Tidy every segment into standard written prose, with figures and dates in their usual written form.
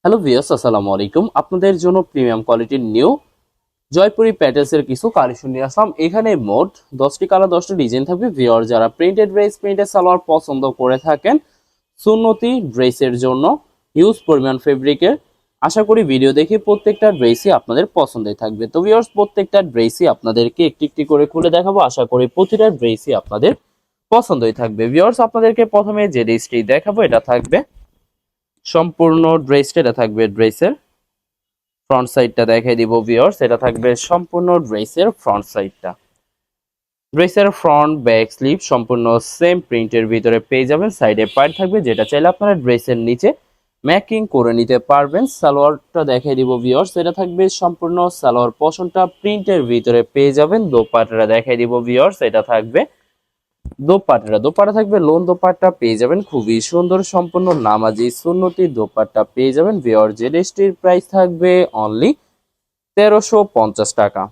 Hello viewers, আসসালামু আলাইকুম। আপনাদের জন্য প্রিমিয়াম কোয়ালিটির নিউ জয়পুরি প্যাটেলসের কিছু কালেকশন নিয়ে আসলাম। এখানে মোট 10টি কালার 10টি ডিজাইন থাকবে। ভিউয়ার যারা প্রিন্টেড ড্রেস, প্রিন্টেড সালোয়ার পছন্দ করে থাকেন সুন্নতি ড্রেসের জন্য হিউজ পরিমাণ ফেব্রিকের, আশা করি ভিডিও দেখে প্রত্যেকটা ড্রেসই আপনাদের পছন্দের থাকবে। তো ভিউয়ার্স, প্রত্যেকটা ড্রেসই আপনাদেরকে একটি একটি করে খুলে দেখাবো। আশা করি প্রতিটা ড্রেসই আপনাদের পছন্দই থাকবে। ভিউয়ার্স, আপনাদেরকে প্রথমে যে ড্রেসটি দেখাবো এটা থাকবে সম্পূর্ণ ড্রেসটা, এটা থাকবে ড্রেসের ফ্রন্ট সাইডটা দেখাই দিব ভিউয়ার্স। এটা থাকবে সম্পূর্ণ ড্রেসের ফ্রন্ট সাইডটা। ড্রেসের ফ্রন্ট ব্যাক স্লিভ সম্পূর্ণ সেম প্রিন্টের ভিতরে পেয়ে যাবেন। সাইডে পাইট থাকবে, যেটা চাইলে আপনারা ড্রেসের নিচে ম্যাকিং করে নিতে পারবেন। সালোয়ারটা দেখাই দিব ভিউয়ার্স। এটা থাকবে সম্পূর্ণ সালোয়ার পশনটা প্রিন্টের ভিতরে পেয়ে যাবেন। দোপাট্টাটা দেখাই দিব ভিউয়ার্স। এটা থাকবে দোপাট্টা থাকবে লোন দোপাট্টা পেয়ে যাবেন, খুবই সুন্দর সম্পূর্ণ নামাজি সুন্নতি দোপাট্টা পেয়ে যাবেন। ভিউয়ার যে ড্রেসটির প্রাইস থাকবে অনলি 1350 টাকা।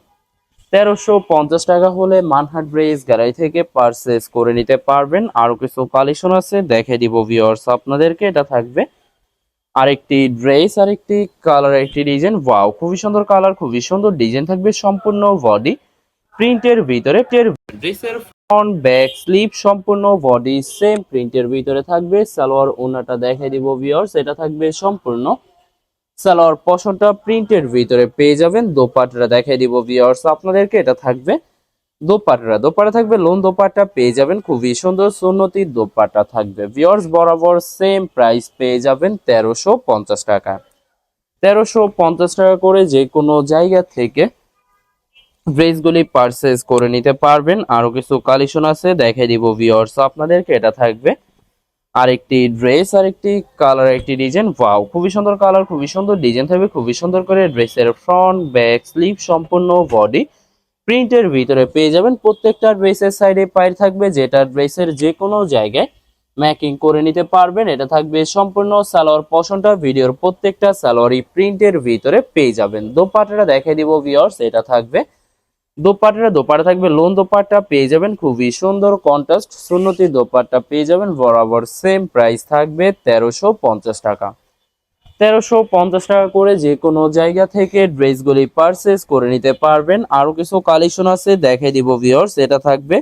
1350 টাকা হলে মানহাট ড্রেস গ্যালারি থেকে পারচেস করে নিতে পারবেন। আরো কিছু কালেকশন আছে দেখে দিব ভিউয়ার্স আপনাদেরকে। এটা থাকবে আরেকটি ড্রেস, আরেকটি কালার, একটি ডিজাইন। ওয়াও, খুবই সুন্দর কালার, খুবই সুন্দর ডিজাইন থাকবে। সম্পূর্ণ বডি প্রিন্টের ভিতরে, ড্রেসের ফ্রন্ট ব্যাক স্লিভ সম্পূর্ণ বডি সেম প্রিন্টের ভিতরে থাকবে। সালোয়ার ওনাটা দেখাই দিব ভিউয়ার্স। এটা থাকবে সম্পূর্ণ সালোয়ার পশনটা প্রিন্টের ভিতরে পেয়ে যাবেন। দোপাট্টা দেখাই দিব ভিউয়ার্স আপনাদেরকে। এটা থাকবে দোপাট্টা থাকবে লোন দোপাট্টা পেয়ে যাবেন, খুবই সুন্দর সুন্নতি দোপাট্টা থাকবে। ভিউয়ার্স, বরাবর সেম প্রাইস পেয়ে যাবেন 1350 টাকা। 1350 টাকা করে যে কোনো জায়গা থেকে ড্রেসগুলি পারচেজ করে নিতে পারবেন। আরো কিছু কালেকশন আছে দেখাই দিব ভিউয়ার্স আপনাদেরকে। এটা থাকবে আরেকটি ড্রেস, আরেকটি কালার, একটি ডিজাইন। ওয়াও, খুবই সুন্দর কালার, খুবই সুন্দর ডিজাইন থাকবে, খুবই সুন্দর করে ড্রেসের ফ্রন্ট ব্যাক স্লিভ সম্পূর্ণ বডি প্রিন্টের ভিতরে পেয়ে যাবেন। প্রত্যেকটা ড্রেসের সাইডে পাইর থাকবে, যেটা ড্রেসের যে কোনো জায়গায় ম্যাকিং করে নিতে পারবেন। এটা থাকবে সম্পূর্ণ সালোয়ার পশনটা ভিডিওর প্রত্যেকটা সালোয়ারই প্রিন্টের ভিতরে পেয়ে যাবেন। দোপাট্টাটা দেখাই দিব ভিউয়ার্স। এটা থাকবে দোপাট্টা থাকবে লোন দোপাট্টা পেয়ে যাবেন, খুবই সুন্দর কন্ট্রাস্ট সুন্নতি দোপাট্টা পেয়ে যাবেন। বরাবর সেম প্রাইস থাকবে 1350 টাকা। 1350 টাকা করে যে কোনো জায়গা থেকে ড্রেসগুলি পারচেস করে নিতে পারবেন। আরো কিছু কালেকশন আছে দেখাই দিব ভিউয়ার্স। এটা থাকবে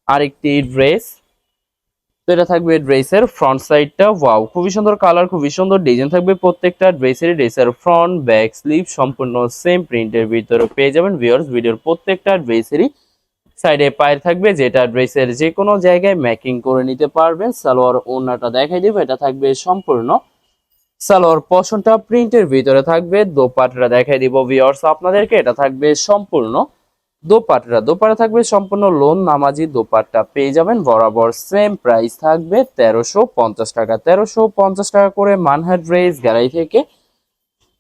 আরেকটি ড্রেস। তো এটা থাকবে ড্রেসের ফ্রন্ট সাইডটা। ওয়াও, খুবই সুন্দর কালার, খুবই সুন্দর ডিজাইন থাকবে। প্রত্যেকটা ড্রেসের ফ্রন্ট ব্যাক স্লিভ সম্পূর্ণ সেম প্রিন্টের ভিতরে পেয়ে যাবেন। ভিউয়ার্স, ভিডিওর প্রত্যেকটা ড্রেসেরই সাইডে পায়ের থাকবে, যেটা ড্রেসের যে কোনো জায়গায় ম্যাকিং করে নিতে পারবেন। সালোয়ার ওড়নাটা দেখাই দিব। এটা থাকবে সম্পূর্ণ সালোয়ার পশনটা প্রিন্টের ভিতরে থাকবে। দোপাট্টা দেখাই দিব ভিউয়ার্স আপনাদেরকে। এটা থাকবে সম্পূর্ণ দোপাট্টা থাকবে সম্পূর্ণ লোন নামাজি দোপাট্টা পেয়ে যাবেন। বরাবর সেম প্রাইস থাকবে 1350 টাকা। 1350 টাকা করে মানহাট ড্রেস গ্যালারি থেকে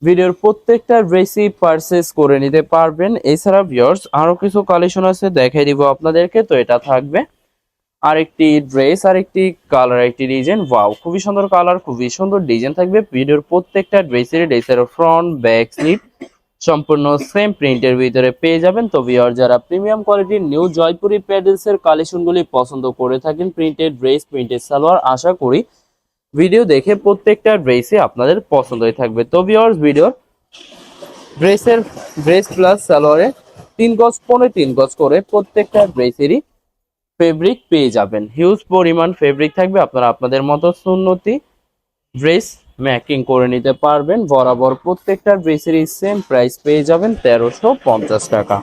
ভিডিওর প্রত্যেকটা ড্রেসই পারচেস করে নিতে পারবেন। এছাড়া ভিউয়ার্স আরো কিছু কালেকশন আছে দেখাই দিব আপনাদেরকে। তো এটা থাকবে আরেকটি ড্রেস, আরেকটি কালার, একটি ডিজাইন। ওয়াও, খুবই সুন্দর কালার, খুবই সুন্দর ডিজাইন থাকবে। ভিডিওর প্রত্যেকটা ড্রেসের ফ্রন্ট ব্যাক স্লিভ সম্পূর্ণ সেম প্রিন্টের ভিতরে পেয়ে যাবেন। তো ভিউয়ার, যারা প্রিমিয়াম কোয়ালিটির নিউ জয়পুরি প্যাডেলসের কালেকশনগুলি পছন্দ করে থাকেন, প্রিন্টেড ড্রেস, প্রিন্টেড সালোয়ার, আশা করি ভিডিও দেখে প্রত্যেকটা ড্রেসই আপনাদের পছন্দই থাকবে। তো ভিউয়ার্স, ভিডিওর ড্রেস প্লাস সালোয়ারে 3 গজ 3 গজ করে প্রত্যেকটা ড্রেসেরই ফেব্রিক পেয়ে যাবেন। হিউজ পরিমাণ ফেব্রিক থাকবে, আপনারা আপনাদের মতো সুন্নতি ড্রেস ম্যাকিং করে নিতে পারবেন। বরাবর প্রত্যেকটা ড্রেসেরই সেম প্রাইস পেয়ে যাবেন 1350 টাকা।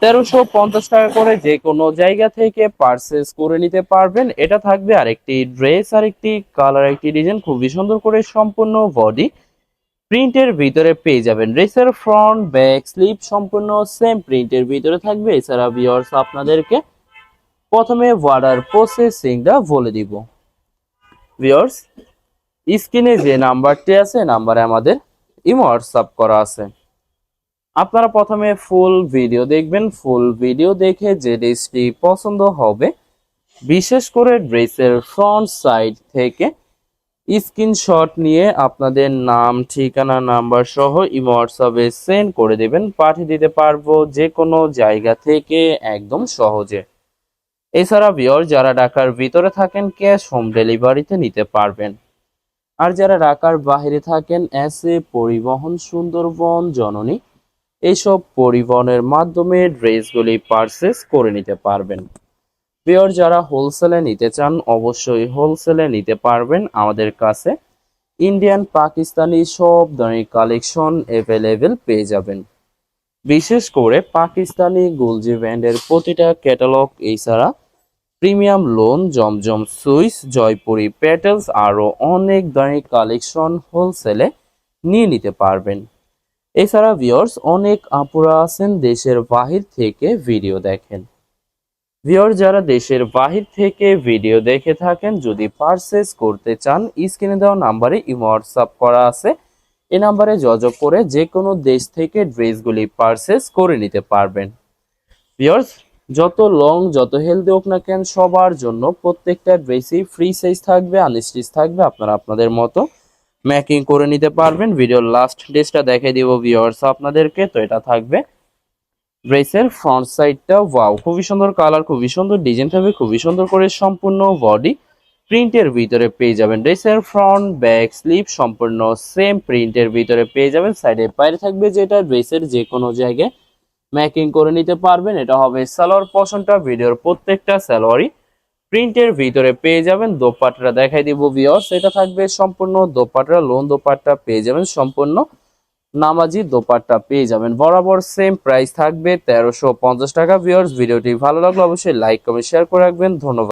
1350 টাকা করে যে কোনো জায়গা থেকে পারচেস করে নিতে পারবেন। এটা থাকবে আরেকটি ড্রেস, আরেকটি কালার, একটি ডিজাইন। খুবই সুন্দর করে সম্পূর্ণ বডি প্রিন্টের ভিতরে পেয়ে যাবেন। ড্রেসের ফ্রন্ট ব্যাক স্লিভ সম্পূর্ণ সেম প্রিন্টের ভিতরে থাকবে। এছাড়া ভিউয়ার্স আপনাদেরকে প্রথমে অর্ডার প্রসেসিংটা বলে দিব। ভিউয়ার্স, স্ক্রিনে যে নাম্বারটি আছে, নাম্বারে আমাদের ইমো হোয়াটসঅ্যাপ করা আছে। আপনারা প্রথমে ফুল ভিডিও দেখবেন। ফুল ভিডিও দেখে যে ড্রেসটি পছন্দ হবে, বিশেষ করে ড্রেসের ফ্রন্ট সাইড থেকে স্ক্রিনশট নিয়ে আপনাদের নাম, ঠিকানা, নাম্বার সহ ইমো হোয়াটসঅ্যাপে সেন্ড করে দেবেন। পাঠিয়ে দিতে পারবো যে কোনো জায়গা থেকে একদম সহজে। এছাড়া ভিউয়ার, যারা ঢাকার ভিতরে থাকেন, ক্যাশ হোম ডেলিভারিতে নিতে পারবেন। আর যারা ঢাকার বাইরে থাকেন, এসএ পরিবহন, সুন্দরবন, জননী, এইসব পরিবহনের মাধ্যমে ড্রেসগুলি পারচেস করে নিতে পারবেন। ভিউয়ার যারা হোলসেলে নিতে চান অবশ্যই হোলসেলে নিতে পারবেন আমাদের কাছে। ইন্ডিয়ান, পাকিস্তানি সব ধরনের কালেকশন অ্যাভেলেবেল পেয়ে যাবেন। বিশেষ করে পাকিস্তানি গুলজি ব্র্যান্ডের প্রতিটা ক্যাটালগ, এছাড়া প্রিমিয়াম লোন, জমজম সুইস, জয়পুরি প্যাটেলস, আরও অনেক ধরনের কালেকশন হোলসেলে নিয়ে নিতে পারবেন। এছাড়া ভিউয়ার্স অনেক আপুরা আছেন দেশের বাহির থেকে ভিডিও দেখেন। ভিউয়ার যারা দেশের বাহির থেকে ভিডিও দেখে থাকেন, যদি পারচেস করতে চান স্ক্রিনে দেওয়া নাম্বারে ইমো হোয়াটসঅ্যাপ করা আছে, এই নাম্বারে যোগাযোগ করে যে কোনো দেশ থেকে ড্রেসগুলি পারচেস করে নিতে পারবেন। ভিউয়ার্স যত লং যত হেলদি হোক না কেন, সবার জন্য প্রত্যেকটা ড্রেসই ফ্রি সাইজ থাকবে, আনস্টিচ থাকবে, আপনারা আপনাদের মতো মেকিং করে নিতে পারবেন। ভিডিওর লাস্ট ড্রেসটা দেখাই দিব ভিউয়ার্স আপনাদেরকে। তো এটা থাকবে ড্রেসের ফ্রন্ট সাইডটা, ওয়াও খুবই সুন্দর কালার, খুবই সুন্দর ডিজাইন থাকবে, খুবই সুন্দর করে সম্পূর্ণ বডি প্রিন্টের ভিতরে পেয়ে যাবেন। ড্রেসের ফ্রন্ট, ব্যাক, স্লিভ সম্পূর্ণ সেম প্রিন্টের ভিতরে পেয়ে যাবেন। সাইডে বাইরে থাকবে যেটা ড্রেসের যে কোনো জায়গায় মেকিং করে নিতে পারবেন। এটা হবে সালোয়ার পোরশনটা, ভিডিওর প্রত্যেকটা সালোয়ারই প্রিন্টের ভিতরে পেয়ে যাবেন। দোপাট্টা দেখাই দিব ভিউয়ার্স, এটা থাকবে সম্পূর্ণ দোপাট্টা, লোন দোপাট্টা পেয়ে যাবেন, সম্পূর্ণ নামাজি দোপাট্টা পেয়ে যাবেন। বরাবর সেম প্রাইস থাকবে 1350 টাকা। ভিউয়ার্স ভিডিওটি ভালো লাগলে অবশ্যই লাইক কমেন্ট শেয়ার করে রাখবেন। ধন্যবাদ।